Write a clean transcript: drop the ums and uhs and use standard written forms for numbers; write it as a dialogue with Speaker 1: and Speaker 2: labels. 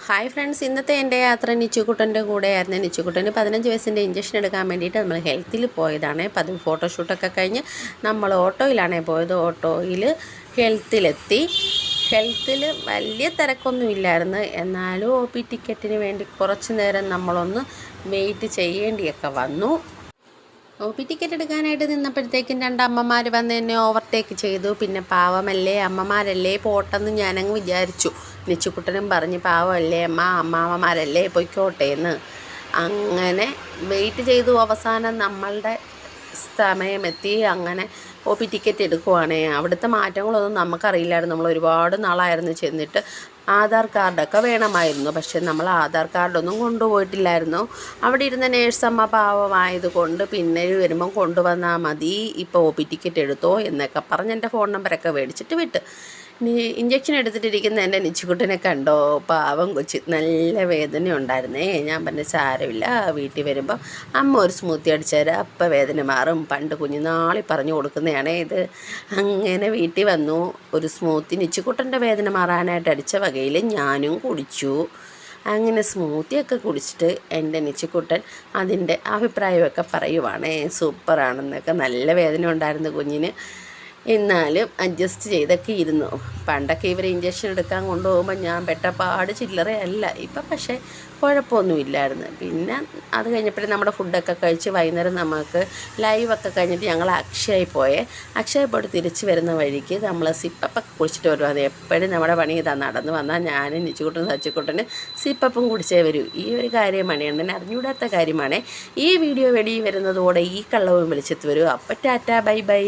Speaker 1: Hi friends, ഇന്നത്തെ എൻ്റെ യാത്ര നിച്ചുകുട്ടൻ്റെ കൂടെയായിരുന്നു. നിച്ചുകുട്ടന് 15 വയസ്സിൻ്റെ ഇഞ്ചക്ഷൻ എടുക്കാൻ വേണ്ടിയിട്ട് നമ്മൾ ഹെൽത്തിൽ പോയതാണ്. അപ്പോൾ അത് ഫോട്ടോഷൂട്ടൊക്കെ കഴിഞ്ഞ് നമ്മൾ ഓട്ടോയിലാണ് പോയത്. ഓട്ടോയിൽ ഹെൽത്തിലെത്തി. ഹെൽത്തിൽ വലിയ തിരക്കൊന്നും ഇല്ലായിരുന്നു. എന്നാലും OP ടിക്കറ്റിന് വേണ്ടി കുറച്ച് നേരം നമ്മളൊന്ന് വെയിറ്റ് ചെയ്യേണ്ടിയൊക്കെ വന്നു. OP ടിക്കറ്റ് എടുക്കാനായിട്ട് നിന്നപ്പോഴത്തേക്കും 2 അമ്മമാർ വന്ന് എന്നെ ഓവർടേക്ക് ചെയ്തു. പിന്നെ പാവമല്ലേ അമ്മമാരല്ലേ പോട്ടെന്ന് ഞാനങ്ങ് വിചാരിച്ചു. നിച്ചുകുട്ടനും പറഞ്ഞ് പാവമല്ലേ അമ്മാവന്മാരല്ലേ പൊയ്ക്കോട്ടെ എന്ന്. അങ്ങനെ വെയിറ്റ് ചെയ്തു. അവസാനം നമ്മളുടെ സമയമെത്തി. അങ്ങനെ OP ടിക്കറ്റ് എടുക്കുവാണേ. അവിടുത്തെ മാറ്റങ്ങളൊന്നും നമുക്കറിയില്ലായിരുന്നു. നമ്മൾ ഒരുപാട് നാളായിരുന്നു ചെന്നിട്ട്. ആധാർ കാർഡൊക്കെ വേണമായിരുന്നു. പക്ഷെ നമ്മൾ ആധാർ കാർഡൊന്നും കൊണ്ടുപോയിട്ടില്ലായിരുന്നു. അവിടെ ഇരുന്ന നേഴ്സമ്മ പാവമായതുകൊണ്ട് പിന്നെ വരുമ്പം കൊണ്ടുവന്നാൽ മതി, ഇപ്പോൾ OP ടിക്കറ്റ് എടുത്തോ എന്നൊക്കെ പറഞ്ഞ് എൻ്റെ ഫോൺ നമ്പറൊക്കെ മേടിച്ചിട്ട് വിട്ട്. ഇഞ്ചക്ഷൻ എടുത്തിട്ടിരിക്കുന്ന എൻ്റെ നിച്ചുകുട്ടനെ കണ്ടോ, പാവം കൊച്ച്, നല്ല വേദന ഉണ്ടായിരുന്നേ. ഞാൻ പറഞ്ഞ സാരമില്ല, വീട്ടിൽ വരുമ്പോൾ അമ്മ ഒരു സ്മൂത്തി അടിച്ചു തരാം, അപ്പം വേദന മാറും, പണ്ട് കുഞ്ഞുനാളിൽ പറഞ്ഞു കൊടുക്കുന്നതാണേ ഇത്. അങ്ങനെ വീട്ടിൽ വന്നു. ഒരു സ്മൂത്തി നിച്ചുകുട്ടൻ്റെ വേദന മാറാനായിട്ട് അടിച്ച വകയിൽ ഞാനും കുടിച്ചു. അങ്ങനെ സ്മൂത്തിയൊക്കെ കുടിച്ചിട്ട് എൻ്റെ നിച്ചുകുട്ടൻ അതിൻ്റെ അഭിപ്രായമൊക്കെ പറയുവാണേ. സൂപ്പറാണെന്നൊക്കെ. നല്ല വേദന ഉണ്ടായിരുന്നു കുഞ്ഞിന്. എന്നാലും അഡ്ജസ്റ്റ് ചെയ്തൊക്കെ ഇരുന്നു. പണ്ടൊക്കെ ഇവർ ഇഞ്ചക്ഷൻ എടുക്കാൻ കൊണ്ടുപോകുമ്പോൾ ഞാൻ പെട്ട പാട് ചില്ലറയല്ല. ഇപ്പം പക്ഷേ കുഴപ്പമൊന്നുമില്ലായിരുന്നു. പിന്നെ അത് കഴിഞ്ഞപ്പോഴും നമ്മുടെ ഫുഡൊക്കെ കഴിച്ച് വൈകുന്നേരം നമുക്ക് ലൈവൊക്കെ കഴിഞ്ഞിട്ട് ഞങ്ങൾ അക്ഷയയിൽ പോയേ. അക്ഷയയിൽ പോയിട്ട് തിരിച്ച് വരുന്ന വഴിക്ക് നമ്മൾ സിപ്പപ്പൊക്കെ കുടിച്ചിട്ട് വരുവാണ്. എപ്പോഴും നമ്മുടെ പണി ഇതാ. നടന്ന് വന്നാൽ ഞാനും നിച്ചുകുട്ടനും സച്ചിക്കുട്ടനും സിപ്പപ്പും കുടിച്ചേ വരൂ. ഈ ഒരു കാര്യമാണ് എന്നെ അറിഞ്ഞൂടാത്ത കാര്യമാണ്. ഈ വീഡിയോ വെളിയിൽ വരുന്നതോടെ ഈ കള്ളവും വെളിച്ചത്ത് വരും. അപ്പം ടാറ്റാ, ബൈ ബൈ.